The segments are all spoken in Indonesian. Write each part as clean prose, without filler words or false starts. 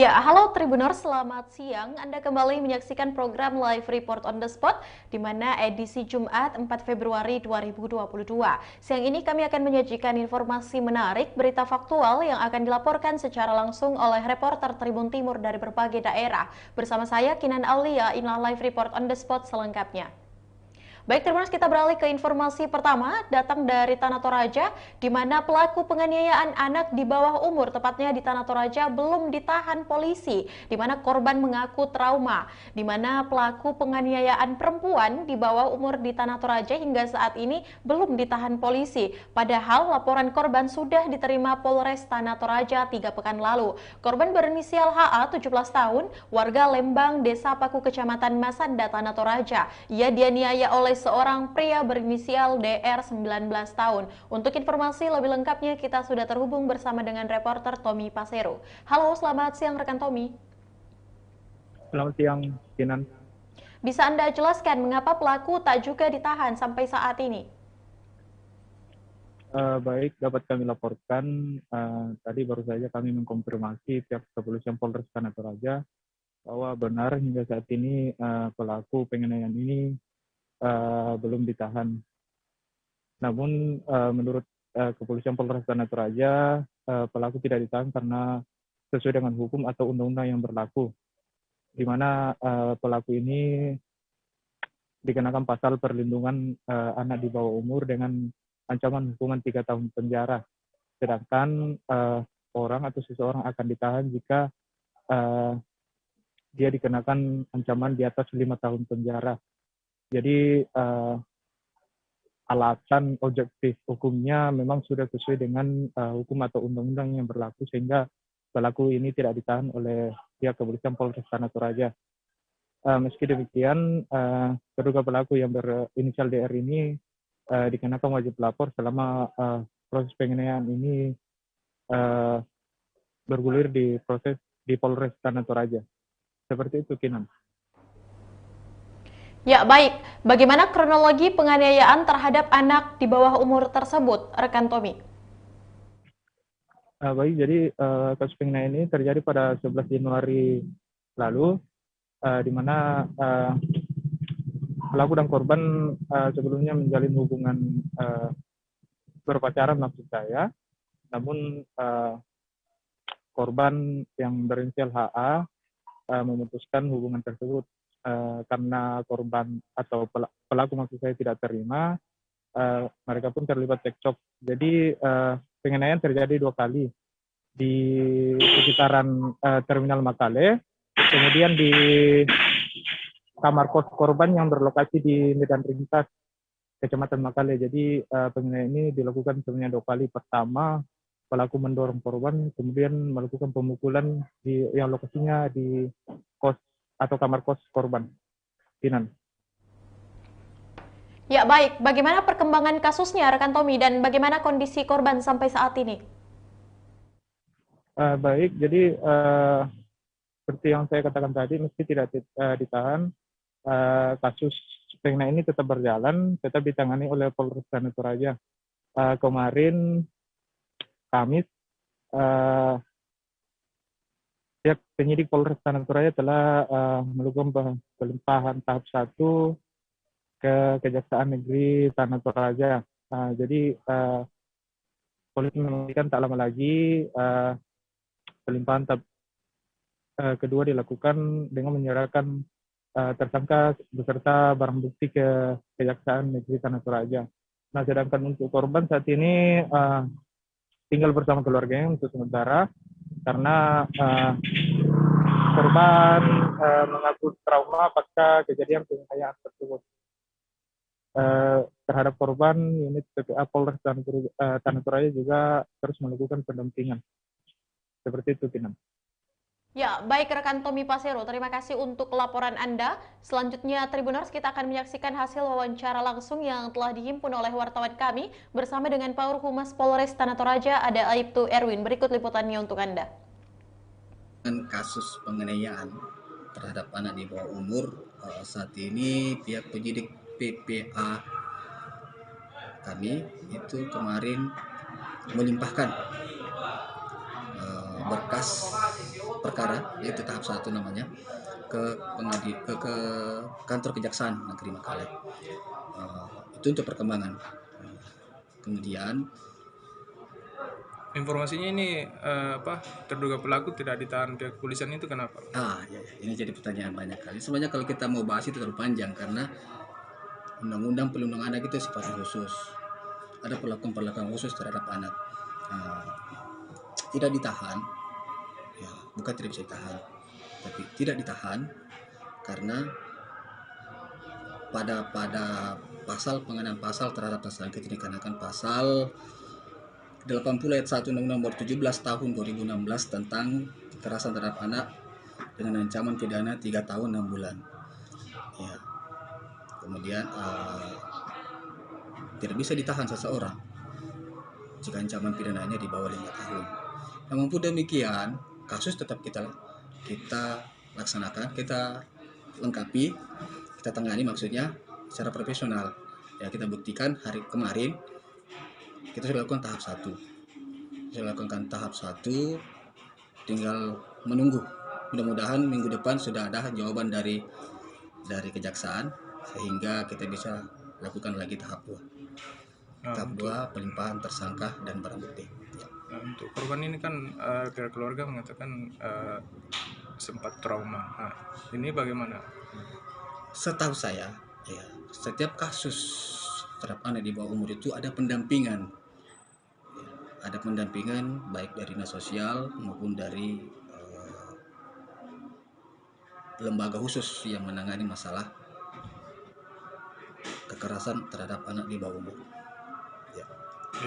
Ya, halo Tribuners, selamat siang. Anda kembali menyaksikan program Live Report on the Spot, di mana edisi Jumat 4 Februari 2022. Siang ini kami akan menyajikan informasi menarik, berita faktual yang akan dilaporkan secara langsung oleh reporter Tribun Timur dari berbagai daerah. Bersama saya, Kinan Aulia, inilah Live Report on the Spot selengkapnya. Baik, terima kasih. Kita beralih ke informasi pertama, datang dari Tanah Toraja, di mana pelaku penganiayaan anak di bawah umur, tepatnya di Tanah Toraja, belum ditahan polisi, di mana korban mengaku trauma, di mana pelaku penganiayaan perempuan di bawah umur di Tanah Toraja hingga saat ini belum ditahan polisi. Padahal laporan korban sudah diterima Polres Tanah Toraja 3 pekan lalu. Korban berinisial HA, 17 tahun, warga Lembang, Desa Paku, Kecamatan Masanda, Tanah Toraja. Ia dianiaya oleh seorang pria berinisial DR 19 tahun. Untuk informasi lebih lengkapnya kita sudah terhubung bersama dengan reporter Tommy Pasero. Halo, selamat siang rekan Tommy. Selamat siang, Kinan. Bisa Anda jelaskan mengapa pelaku tak juga ditahan sampai saat ini? Baik, dapat kami laporkan. Tadi baru saja kami mengkonfirmasi pihak kepolisian Polres Tanah Toraja bahwa benar hingga saat ini pelaku penganiayaan ini belum ditahan. Namun menurut kepolisian Polres Tanah Toraja, pelaku tidak ditahan karena sesuai dengan hukum atau undang-undang yang berlaku, di mana pelaku ini dikenakan pasal perlindungan anak di bawah umur dengan ancaman hukuman 3 tahun penjara. Sedangkan orang atau seseorang akan ditahan jika dia dikenakan ancaman di atas 5 tahun penjara. Jadi alasan objektif hukumnya memang sudah sesuai dengan hukum atau undang-undang yang berlaku, sehingga pelaku ini tidak ditahan oleh pihak kepolisian Polres Tanah Toraja. Meski demikian, terduga pelaku yang berinisial DR ini dikenakan wajib lapor selama proses penganiayaan ini bergulir di proses di Polres Tanah Toraja. Seperti itu, Kinan. Ya, baik. Bagaimana kronologi penganiayaan terhadap anak di bawah umur tersebut, rekan Tommy? Baik, jadi kasus penganiayaan ini terjadi pada 11 Januari lalu, di mana pelaku dan korban sebelumnya menjalin hubungan berpacaran maksud saya. Namun korban yang berinisial HA memutuskan hubungan tersebut karena korban atau pelaku maksud saya tidak terima, mereka pun terlibat cekcok. Jadi penganiayaan terjadi 2 kali di sekitaran Terminal Makale, kemudian di kamar kos korban yang berlokasi di Medan Ringkas, Kecamatan Makale. Jadi penganiayaan ini dilakukan sebenarnya 2 kali. Pertama, pelaku mendorong korban, kemudian melakukan pemukulan yang lokasinya di kos atau kamar kos korban. Kinan. Ya, baik. Bagaimana perkembangan kasusnya, rekan Tommy, dan bagaimana kondisi korban sampai saat ini? Baik, jadi seperti yang saya katakan tadi, meski tidak ditahan, kasus penganiayaan ini tetap berjalan, tetap ditangani oleh Polres Tanah Toraja. Kemarin Kamis, pihak penyidik Polres Tanah Toraja telah melakukan pelimpahan tahap 1 ke Kejaksaan Negeri Tanah Toraja. Jadi polisi memastikan tak lama lagi pelimpahan tahap kedua dilakukan dengan menyerahkan tersangka beserta barang bukti ke Kejaksaan Negeri Tanah Toraja. Nah, sedangkan untuk korban saat ini tinggal bersama keluarganya untuk sementara, karena korban mengaku trauma pasca kejadian penganiayaan tersebut. Terhadap korban, unit PPA Polres Tanah Toraja juga terus melakukan pendampingan. Seperti itu, Kinan. Ya, baik rekan Tommy Pasero, terima kasih untuk laporan Anda. Selanjutnya, Tribuners, kita akan menyaksikan hasil wawancara langsung yang telah dihimpun oleh wartawan kami bersama dengan Paur Humas Polres Tanah Toraja, ada Aibtu Erwin. Berikut liputannya untuk Anda. Kasus penganiayaan terhadap anak di bawah umur, saat ini pihak penyidik PPA kami itu kemarin melimpahkan berkas perkara, yaitu tahap 1 namanya, ke kantor Kejaksaan Negeri Makalai. Itu untuk perkembangan. Kemudian Informasinya ini terduga pelaku tidak ditahan pihak kepolisian itu kenapa? ya, ini jadi pertanyaan banyak kali. Sebenarnya kalau kita mau bahas itu terlalu panjang karena Undang-Undang Perlindungan Anak itu sifatnya khusus. Ada perlakuan khusus terhadap anak. Tidak ditahan, ya bukan tidak bisa ditahan, tapi tidak ditahan karena pada pasal pengenaan pasal terhadap tersangka itu dikenakan pasal 80 ayat 1 Undang-Undang Nomor 17 Tahun 2016 tentang kekerasan terhadap anak dengan ancaman pidana 3 tahun 6 bulan. Ya. Kemudian tidak bisa ditahan seseorang jika ancaman pidananya di bawah 5 tahun. Namun pun demikian, kasus tetap kita laksanakan, kita lengkapi, kita tangani maksudnya secara profesional. Ya, kita buktikan hari kemarin kita sudah lakukan tahap 1. Sudah lakukan tahap 1, tinggal menunggu. Mudah-mudahan minggu depan sudah ada jawaban dari kejaksaan sehingga kita bisa lakukan lagi tahap 2. Tahap 2 pelimpahan tersangka dan barang bukti. Ya. Untuk korban ini kan pihak keluarga mengatakan sempat trauma. Ini bagaimana? Setahu saya, ya, setiap kasus terhadap anak di bawah umur itu ada pendampingan. Ya, ada pendampingan baik dari dinas sosial maupun dari lembaga khusus yang menangani masalah kekerasan terhadap anak di bawah umur. Ya.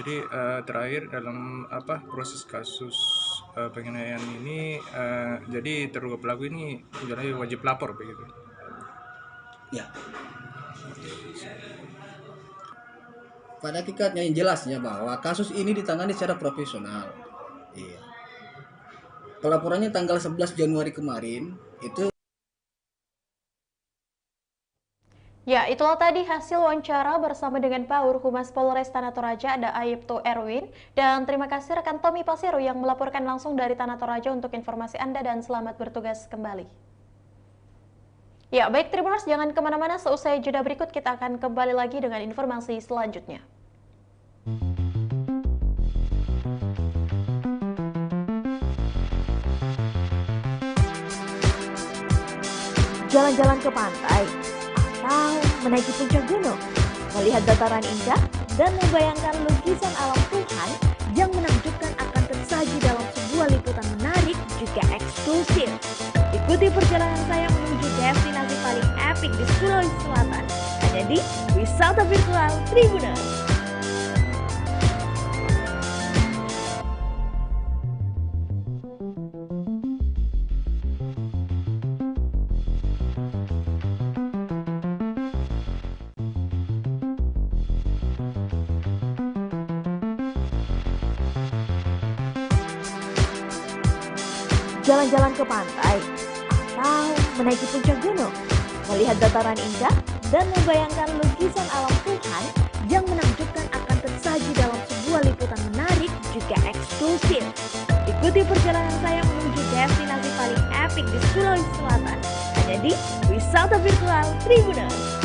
Jadi terakhir dalam proses kasus penganiayaan ini, jadi terduga pelaku ini jadi wajib lapor begitu? Ya. Pada hakikatnya yang jelasnya bahwa kasus ini ditangani secara profesional. Iya. Pelaporannya tanggal 11 Januari kemarin itu. Ya, itulah tadi hasil wawancara bersama dengan Pak Humas Polres Tanah Toraja, ada Aibtu Erwin. Dan terima kasih rekan Tommy Pasiro yang melaporkan langsung dari Tanah Toraja untuk informasi Anda dan selamat bertugas kembali. Ya, baik Tribuners, jangan kemana-mana, seusai jeda berikut kita akan kembali lagi dengan informasi selanjutnya. Jalan-jalan ke pantai atau menaiki puncak gunung, melihat dataran indah dan membayangkan lukisan alam Tuhan yang menakjubkan akan tersaji dalam sebuah liputan menarik juga eksklusif. Ikuti perjalanan saya menuju destinasi paling epik di Sulawesi Selatan, hanya di Wisata Virtual Tribuners. Jalan-jalan ke pantai atau menaiki puncak gunung, melihat dataran indah dan membayangkan lukisan alam Tuhan yang menakjubkan akan tersaji dalam sebuah liputan menarik juga eksklusif. Ikuti perjalanan saya menuju destinasi paling epik di Sulawesi Selatan, hanya di Wisata Virtual Tribuners.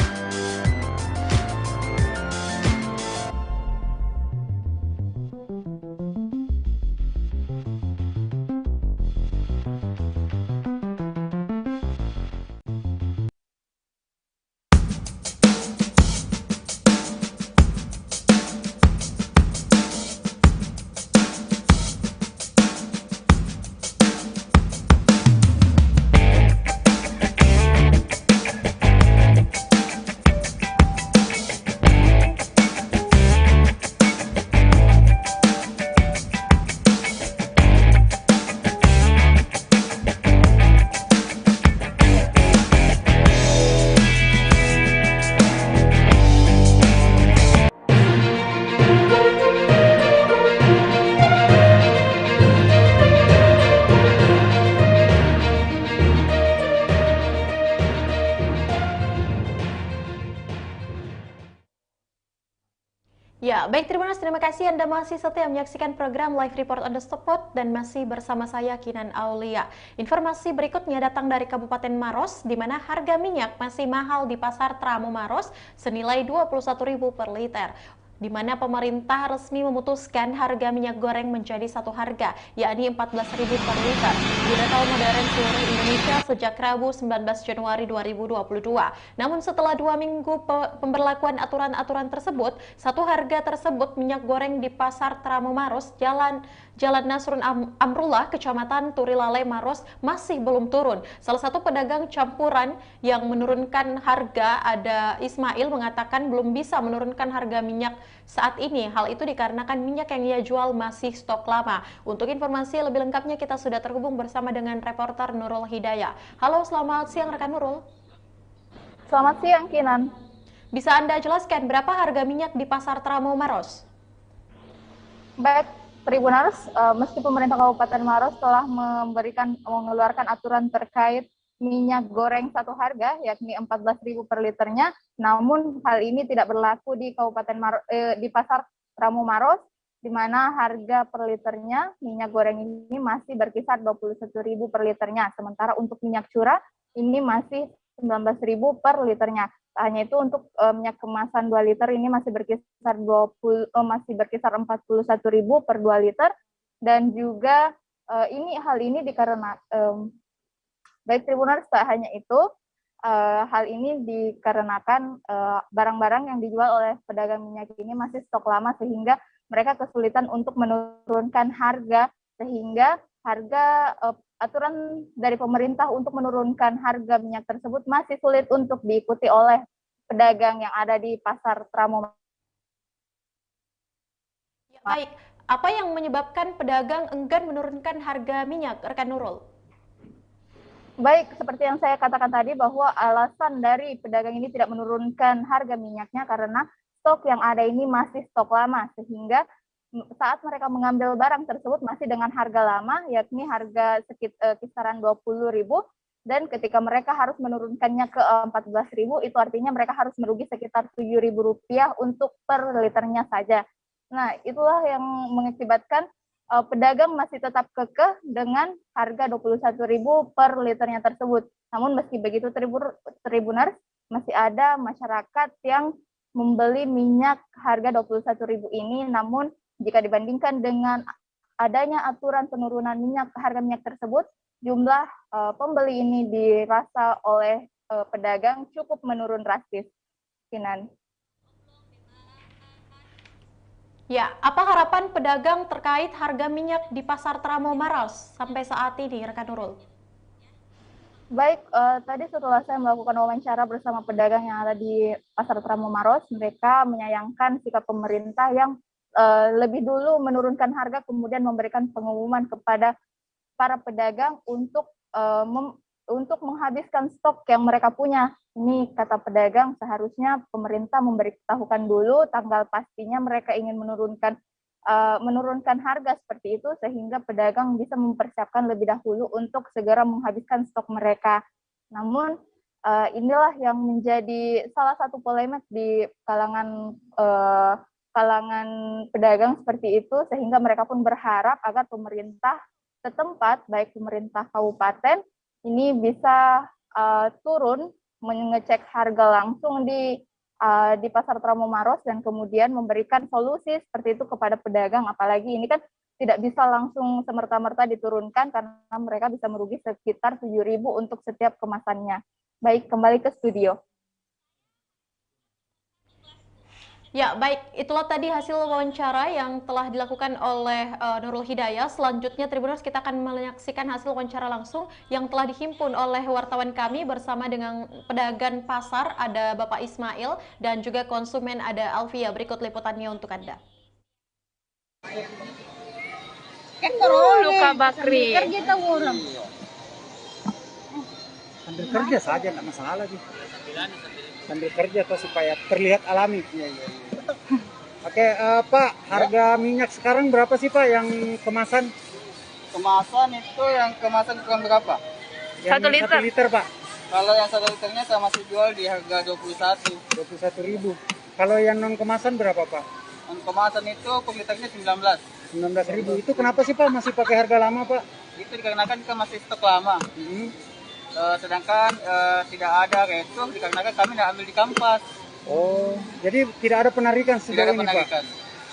Ya, baik Tribuners, terima kasih Anda masih setia menyaksikan program Live Report on the Spot dan masih bersama saya Kinan Aulia. Informasi berikutnya datang dari Kabupaten Maros, di mana harga minyak masih mahal di pasar Tramo Maros senilai Rp21.000 per liter, di mana pemerintah resmi memutuskan harga minyak goreng menjadi satu harga, yakni Rp14.000 per liter di retail modern seluruh Indonesia sejak Rabu 19 Januari 2022. Namun setelah 2 minggu pemberlakuan aturan-aturan tersebut, satu harga tersebut minyak goreng di pasar Tramo Maros, Jalan Nasrun Amrullah, Kecamatan Turilale Maros masih belum turun. Salah satu pedagang campuran yang menurunkan harga, ada Ismail, mengatakan belum bisa menurunkan harga minyak saat ini. Hal itu dikarenakan minyak yang ia jual masih stok lama. Untuk informasi lebih lengkapnya kita sudah terhubung bersama dengan reporter Nurul Hidayah. Halo, selamat siang rekan Nurul. Selamat siang, Kinan. Bisa Anda jelaskan berapa harga minyak di pasar Tramo Maros? Baik, Tribuners, meski pemerintah Kabupaten Maros telah mengeluarkan aturan terkait minyak goreng satu harga, yakni Rp14.000 per liternya, namun hal ini tidak berlaku di di pasar Tramo Maros, di mana harga per liternya minyak goreng ini masih berkisar Rp21.000 per liternya, sementara untuk minyak curah ini masih Rp19.000 per liternya. Hanya itu untuk minyak kemasan 2 liter ini masih berkisar Rp41.000 per 2 liter, dan juga hal ini dikarenakan baik Tribuners, tak hanya itu, hal ini dikarenakan barang-barang yang dijual oleh pedagang minyak ini masih stok lama, sehingga mereka kesulitan untuk menurunkan harga, sehingga harga aturan dari pemerintah untuk menurunkan harga minyak tersebut masih sulit untuk diikuti oleh pedagang yang ada di pasar Tramo. Ya, baik, apa yang menyebabkan pedagang enggan menurunkan harga minyak, rekan Nurul? Baik, seperti yang saya katakan tadi, bahwa alasan dari pedagang ini tidak menurunkan harga minyaknya karena stok yang ada ini masih stok lama, sehingga saat mereka mengambil barang tersebut masih dengan harga lama, yakni harga kisaran Rp20.000, dan ketika mereka harus menurunkannya ke Rp14.000, itu artinya mereka harus merugi sekitar Rp7.000 untuk per liternya saja. Nah, itulah yang mengakibatkan pedagang masih tetap kekeh dengan harga Rp21.000 per liternya tersebut. Namun meski begitu, Tribuners, masih ada masyarakat yang membeli minyak harga Rp21.000 ini, namun jika dibandingkan dengan adanya aturan penurunan harga minyak tersebut, jumlah pembeli ini dirasa oleh pedagang cukup menurun drastis. Kinan. Ya, apa harapan pedagang terkait harga minyak di pasar Tramo Maros sampai saat ini, rekan Nurul? Baik, tadi setelah saya melakukan wawancara bersama pedagang yang ada di pasar Tramo Maros, mereka menyayangkan sikap pemerintah yang lebih dulu menurunkan harga, kemudian memberikan pengumuman kepada para pedagang untuk menghabiskan stok yang mereka punya. Ini kata pedagang, seharusnya pemerintah memberitahukan dulu tanggal pastinya mereka ingin menurunkan harga seperti itu, sehingga pedagang bisa mempersiapkan lebih dahulu untuk segera menghabiskan stok mereka. Namun inilah yang menjadi salah satu polemik di kalangan pedagang seperti itu, sehingga mereka pun berharap agar pemerintah setempat, baik pemerintah kabupaten, ini bisa turun mengecek harga langsung di pasar Tramo Maros, dan kemudian memberikan solusi seperti itu kepada pedagang. Apalagi ini kan tidak bisa langsung semerta-merta diturunkan karena mereka bisa merugi sekitar Rp7.000 untuk setiap kemasannya. Baik, kembali ke studio. Ya, baik. Itulah tadi hasil wawancara yang telah dilakukan oleh Nurul Hidayah. Selanjutnya, Tribuners, kita akan menyaksikan hasil wawancara langsung yang telah dihimpun oleh wartawan kami bersama dengan pedagang pasar, ada Bapak Ismail, dan juga konsumen, ada Alfia. Berikut liputannya untuk Anda. Luka Bakri. Sambil kerja saja, nggak masalah sih. Sambil kerja tuh supaya terlihat alami. Oke, Pak, harga minyak sekarang berapa sih Pak yang kemasan? Kemasan itu yang kemasan ukuran berapa? Yang 1 liter Pak. Kalau yang 1 liternya saya masih jual di harga 21. 21.000. Kalau yang non kemasan berapa Pak? Untuk kemasan itu per liternya 19. 19.000. Itu kenapa sih Pak masih pakai harga lama Pak? Itu dikarenakan kan masih stok lama. Sedangkan tidak ada retur dikarenakan kami tidak ambil di kampas. Oh, jadi tidak ada penarikan Tidak sejauh ada ini Pak? penarikan.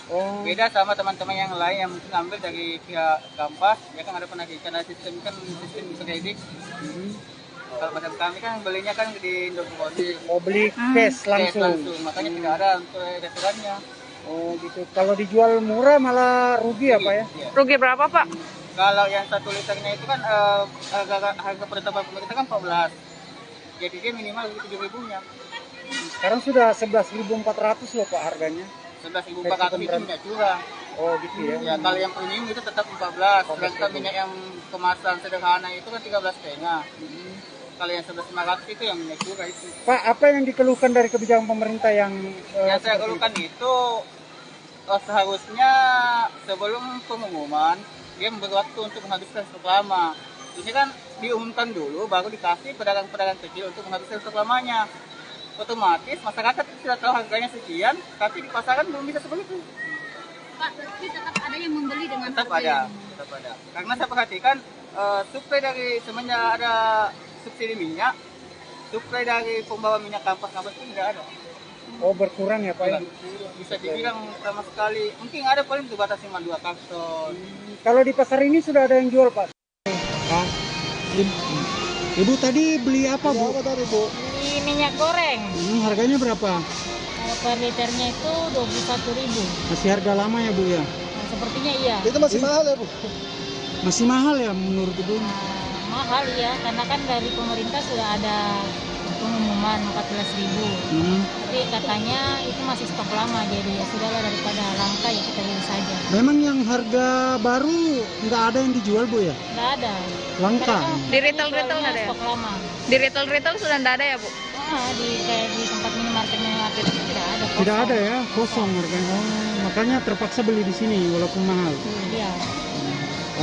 Oh, Beda sama teman-teman yang lain yang mungkin ambil dari pihak kampas, ya kan ada penarikan, ada sistem kredit. Kalau macam kami kan belinya kan di Indofood. oh beli cash langsung. Makanya tidak ada untuk restorannya. Oh gitu. Kalau dijual murah malah rugi ya Pak ya? Iya. Rugi berapa, Pak? Kalau yang 1 liternya itu kan harga penetapan pemerintah kan 14. Jadi dia minimal 7.000-nya. Sekarang sudah 11.400 loh Pak harganya. 11.400 itu minyak curah. Oh gitu ya. Ya kalau yang premium itu tetap 14. Sedangkan minyak yang kemasan sederhana itu kan 13,5. Kalau yang 11.500 itu yang minyak curah itu. Pak, apa yang dikeluhkan dari kebijakan pemerintah yang Yang saya keluhkan itu seharusnya sebelum pengumuman dia memberi waktu untuk menghabiskan stok lama. Ini kan diumumkan dulu baru dikasih pedagang-pedagang kecil untuk menghabiskan stok lamanya. Otomatis masyarakat sudah tahu harganya sekian, tapi di pasaran belum bisa sebegitu. Pak, berarti tetap ada yang membeli dengan Tetap harga ada, yang tetap ada. Karena saya perhatikan suplai dari semenjak ada subsidi minyak, suplai dari pembawa minyak kampas-kampas itu tidak ada. oh berkurang ya Pak ya? Bisa dibilang sama sekali, mungkin ada paling terbatas cuma 2 karton. Kalau di pasar ini sudah ada yang jual Pak? Ibu tadi beli apa Bu? Di minyak goreng. Harganya berapa? Per liternya itu 21.000. Masih harga lama ya Bu ya? Nah, sepertinya iya. Itu masih mahal ya Bu? Masih mahal ya menurut Ibu? Mahal ya, karena kan dari pemerintah sudah ada pengumuman 14.000. Tapi katanya itu masih stok lama, jadi ya sudahlah daripada langka ya kita beli saja. Memang yang harga baru nggak ada yang dijual Bu ya? Nggak ada. Langka? Di retail-retail nggak ada ya? Stok lama. Di retail-retail sudah nggak ada ya, Bu? Kayak di tempat minimarket itu tidak ada. Kosong. Tidak ada ya, kosong harganya. Oh, makanya terpaksa beli di sini walaupun mahal. Iya.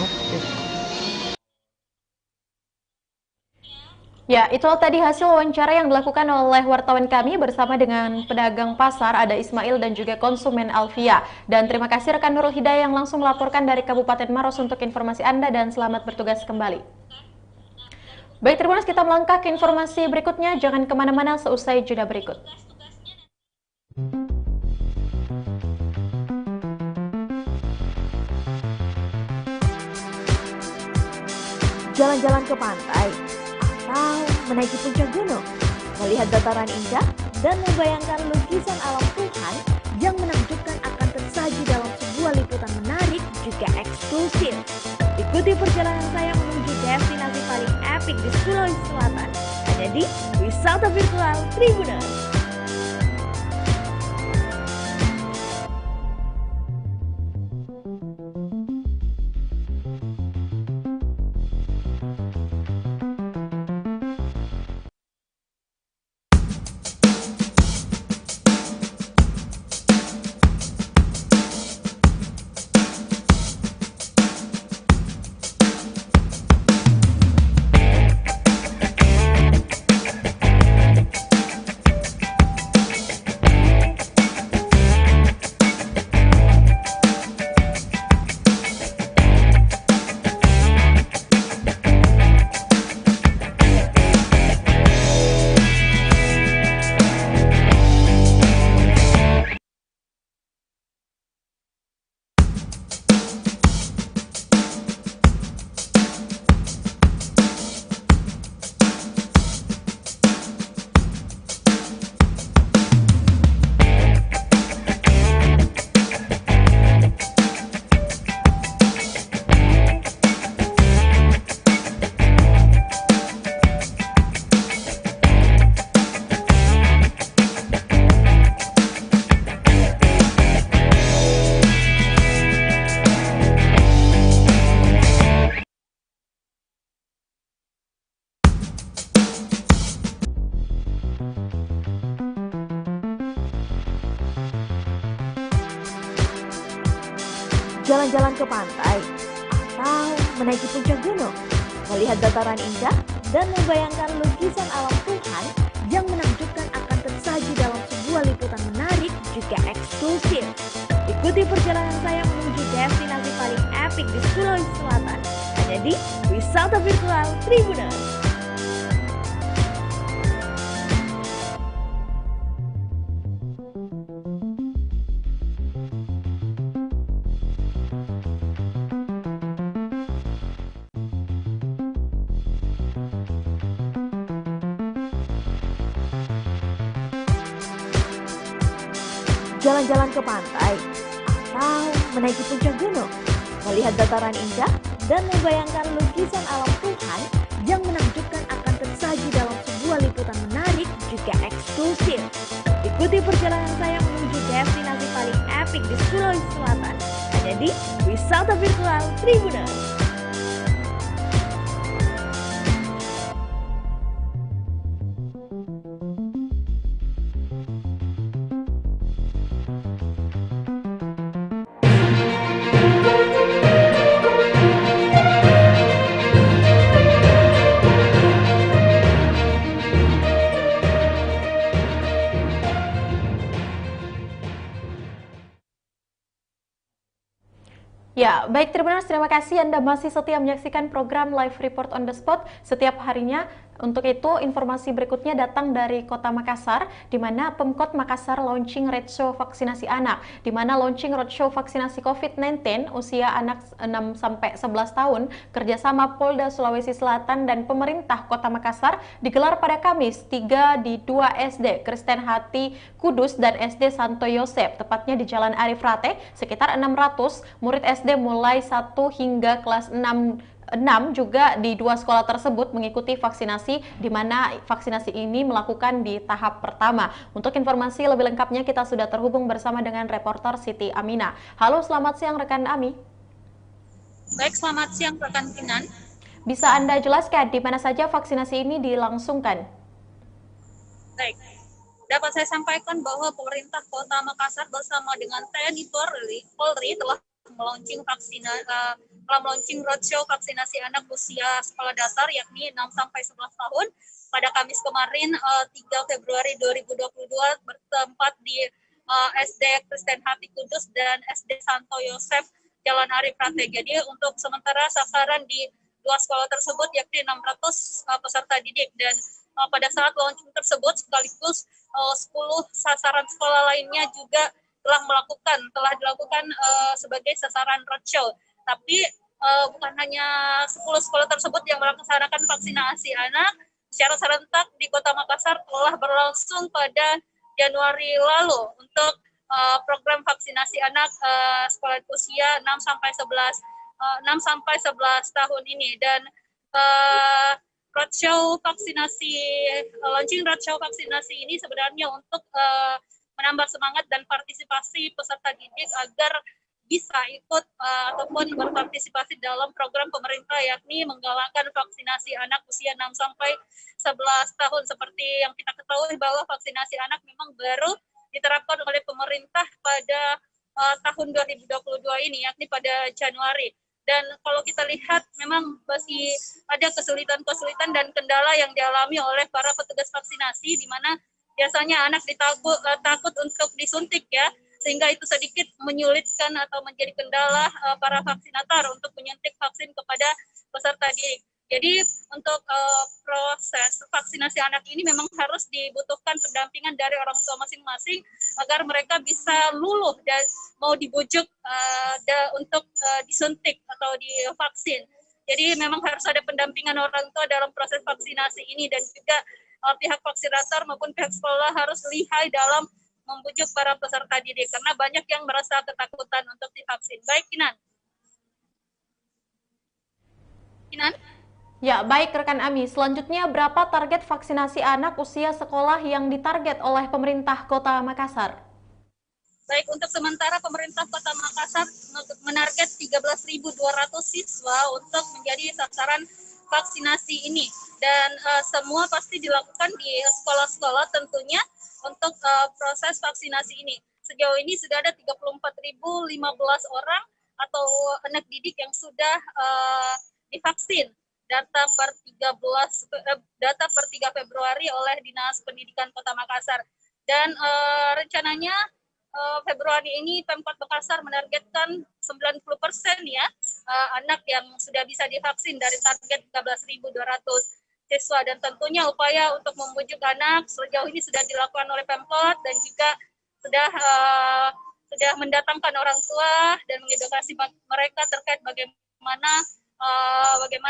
Oke. Ya, itulah tadi hasil wawancara yang dilakukan oleh wartawan kami bersama dengan pedagang pasar, ada Ismail dan juga konsumen Alfia. Dan terima kasih rekan Nurul Hidayah yang langsung melaporkan dari Kabupaten Maros untuk informasi Anda dan selamat bertugas kembali. Baik, Tribuners, kita melangkah ke informasi berikutnya. Jangan kemana-mana seusai jeda berikut. Jalan-jalan ke pantai atau menaiki puncak gunung, melihat dataran indah dan membayangkan lukisan alam Tuhan yang menakjubkan akan tersaji dalam sebuah liputan menarik juga eksklusif. Ikuti perjalanan saya menuju destinasi paling epik di Sulawesi Selatan, hanya di Wisata Virtual Tribuners. Jalan-jalan ke pantai atau menaiki puncak gunung, melihat dataran indah dan membayangkan lukisan alam Tuhan yang menakjubkan akan tersaji dalam sebuah liputan menarik juga eksklusif. Ikuti perjalanan saya menuju destinasi paling epik di Sulawesi Selatan, hanya di Wisata Virtual Tribuners. Jalan-jalan ke pantai, atau menaiki puncak gunung, melihat dataran indah, dan membayangkan lukisan alam Tuhan yang menakjubkan akan tersaji dalam sebuah liputan menarik juga eksklusif. Ikuti perjalanan saya menuju destinasi paling epik di Sulawesi Selatan, hanya di Wisata Virtual Tribuners. Ya, baik Tribuners, terima kasih Anda masih setia menyaksikan program Live Report on the Spot setiap harinya. Untuk itu, informasi berikutnya datang dari Kota Makassar, di mana Pemkot Makassar launching roadshow vaksinasi anak, di mana launching roadshow vaksinasi COVID-19 usia anak 6-11 tahun, kerjasama Polda Sulawesi Selatan dan pemerintah Kota Makassar digelar pada Kamis 3 di 2 SD, Kristen Hati Kudus dan SD Santo Yosef, tepatnya di Jalan Arif Rate, sekitar 600 murid SD mulai 1 hingga kelas 6 juga di 2 sekolah tersebut mengikuti vaksinasi, di mana vaksinasi ini melakukan di tahap pertama. Untuk informasi lebih lengkapnya kita sudah terhubung bersama dengan reporter Siti Amina. Halo, selamat siang rekan Ami. Baik, selamat siang rekan Kinan. Bisa Anda jelaskan di mana saja vaksinasi ini dilangsungkan? Baik, dapat saya sampaikan bahwa pemerintah Kota Makassar bersama dengan TNI Polri telah melaunching roadshow vaksinasi anak usia sekolah dasar yakni 6-11 tahun pada Kamis kemarin 3 Februari 2022 bertempat di SD Kristen Hati Kudus dan SD Santo Yosef Jalan Arif Rate. Jadi untuk sementara sasaran di 2 sekolah tersebut yakni 600 peserta didik, dan pada saat launching tersebut sekaligus 10 sasaran sekolah lainnya juga telah dilakukan sebagai sasaran roadshow. Tapi bukan hanya 10 sekolah tersebut yang melaksanakan vaksinasi anak, secara serentak di Kota Makassar telah berlangsung pada Januari lalu untuk program vaksinasi anak sekolah usia 6-11 tahun ini. Dan launching roadshow vaksinasi ini sebenarnya untuk menambah semangat dan partisipasi peserta didik agar bisa ikut ataupun berpartisipasi dalam program pemerintah, yakni menggalakkan vaksinasi anak usia 6-11 tahun. Seperti yang kita ketahui bahwa vaksinasi anak memang baru diterapkan oleh pemerintah pada tahun 2022 ini, yakni pada Januari. Dan kalau kita lihat memang masih ada kesulitan-kesulitan dan kendala yang dialami oleh para petugas vaksinasi, di mana biasanya anak takut untuk disuntik ya, sehingga itu sedikit menyulitkan atau menjadi kendala para vaksinator untuk menyuntik vaksin kepada peserta didik. Jadi untuk proses vaksinasi anak ini memang harus dibutuhkan pendampingan dari orang tua masing-masing agar mereka bisa luluh dan mau dibujuk untuk disuntik atau divaksin. Jadi memang harus ada pendampingan orang tua dalam proses vaksinasi ini, dan juga pihak vaksinator maupun pihak sekolah harus lihai dalam membujuk para peserta didik karena banyak yang merasa ketakutan untuk divaksin. Baik, Kinan. Ya, baik rekan Ami. Selanjutnya, berapa target vaksinasi anak usia sekolah yang ditarget oleh pemerintah Kota Makassar? Baik, untuk sementara pemerintah Kota Makassar menarget 13.200 siswa untuk menjadi sasaran vaksinasi ini, dan semua pasti dilakukan di sekolah-sekolah tentunya untuk proses vaksinasi ini. Sejauh ini sudah ada 34.015 orang atau anak didik yang sudah divaksin. Data per 3 Februari oleh Dinas Pendidikan Kota Makassar. Dan rencananya Februari ini Pemkot Makassar menargetkan 90% ya anak yang sudah bisa divaksin dari target 13.200 siswa, dan tentunya upaya untuk membujuk anak sejauh ini sudah dilakukan oleh Pemkot dan juga sudah mendatangkan orang tua dan mengedukasi mereka terkait bagaimana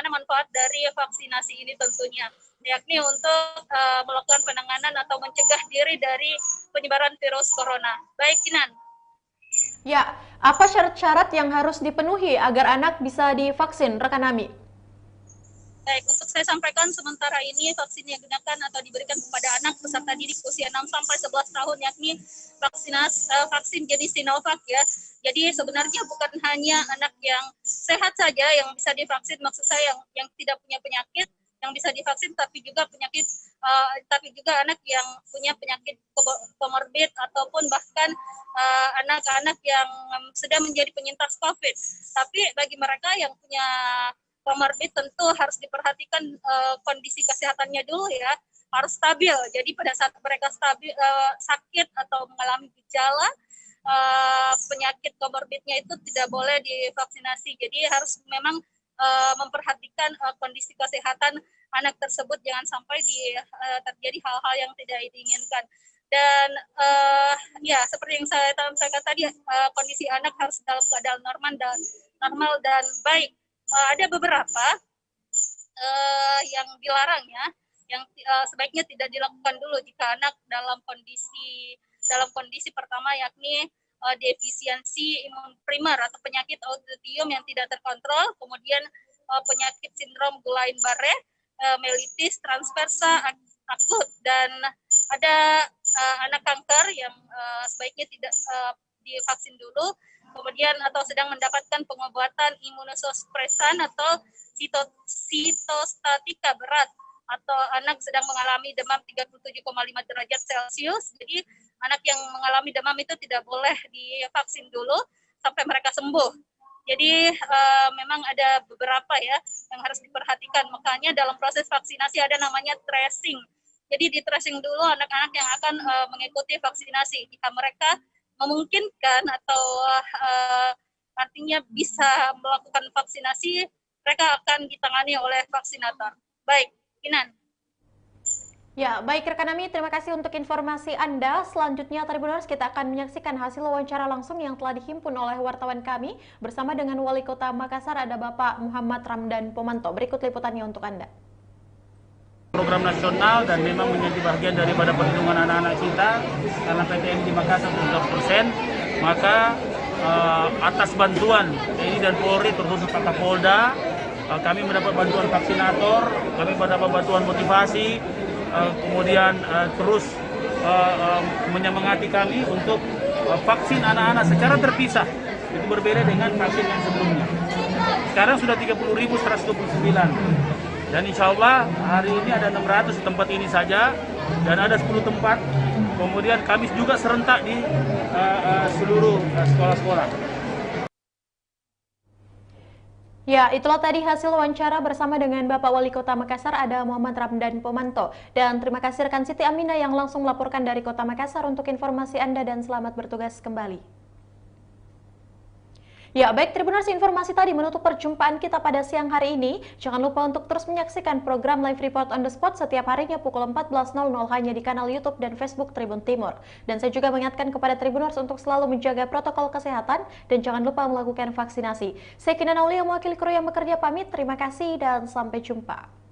manfaat dari vaksinasi ini tentunya, yakni untuk melakukan penanganan atau mencegah diri dari penyebaran virus corona. Baik, Kinan. Ya, apa syarat-syarat yang harus dipenuhi agar anak bisa divaksin, rekan Ami? Baik, untuk saya sampaikan sementara ini vaksin yang digunakan atau diberikan kepada anak peserta didik usia 6 sampai 11 tahun yakni vaksin jenis Sinovac ya. Jadi sebenarnya bukan hanya anak yang sehat saja yang bisa divaksin, maksud saya yang tidak punya penyakit yang bisa divaksin, tapi juga anak yang punya penyakit komorbid ataupun bahkan anak-anak yang sudah menjadi penyintas COVID. Tapi bagi mereka yang punya komorbid tentu harus diperhatikan kondisi kesehatannya dulu ya, harus stabil. Jadi pada saat mereka sakit atau mengalami gejala penyakit komorbidnya itu tidak boleh divaksinasi. Jadi harus memang memperhatikan kondisi kesehatan anak tersebut, jangan sampai terjadi hal-hal yang tidak diinginkan. Dan ya seperti yang saya katakan tadi, kondisi anak harus dalam keadaan normal dan baik. Ada beberapa yang dilarang ya, yang sebaiknya tidak dilakukan dulu jika anak dalam kondisi pertama yakni defisiensi imun primer atau penyakit autoimun yang tidak terkontrol, kemudian penyakit sindrom Guillain-Barré, mellitus transversa akut, dan ada anak kanker yang sebaiknya tidak divaksin dulu, kemudian atau sedang mendapatkan pengobatan imunosupresan atau sitostatika berat, atau anak sedang mengalami demam 37,5 derajat Celcius. Jadi anak yang mengalami demam itu tidak boleh divaksin dulu sampai mereka sembuh. Jadi memang ada beberapa ya yang harus diperhatikan. Makanya dalam proses vaksinasi ada namanya tracing. Jadi di tracing dulu anak-anak yang akan mengikuti vaksinasi. Jika mereka memungkinkan atau artinya bisa melakukan vaksinasi, mereka akan ditangani oleh vaksinator. Baik, Kinan. Ya, baik rekan Ami, terima kasih untuk informasi Anda. Selanjutnya, Tribuners, kita akan menyaksikan hasil wawancara langsung yang telah dihimpun oleh wartawan kami bersama dengan Wali Kota Makassar, ada Bapak Muhammad Ramdan Pomanto. Berikut liputannya untuk Anda. Program nasional dan memang menjadi bagian daripada perlindungan anak-anak kita, karena PTM di Makassar 100%, maka atas bantuan TNI dan Polri terkhusus Kapolda, kami mendapat bantuan vaksinator, kami mendapat bantuan motivasi, kemudian terus menyemangati kami untuk vaksin anak-anak secara terpisah. Itu berbeda dengan vaksin yang sebelumnya. Sekarang sudah 30.129. Dan insya Allah hari ini ada 600 di tempat ini saja, dan ada 10 tempat. Kemudian kami juga serentak di seluruh sekolah-sekolah. Ya, itulah tadi hasil wawancara bersama dengan Bapak Wali Kota Makassar, ada Muhammad Ramdan Pomanto. Dan terima kasih rekan Siti Aminah yang langsung melaporkan dari Kota Makassar untuk informasi Anda, dan selamat bertugas kembali. Ya, baik Tribuners, informasi tadi menutup perjumpaan kita pada siang hari ini. Jangan lupa untuk terus menyaksikan program Live Report on the Spot setiap harinya pukul 14.00 hanya di kanal YouTube dan Facebook Tribun Timur. Dan saya juga mengingatkan kepada Tribuners untuk selalu menjaga protokol kesehatan dan jangan lupa melakukan vaksinasi. Saya Kinan Aulia, mewakili kru yang bekerja, pamit. Terima kasih dan sampai jumpa.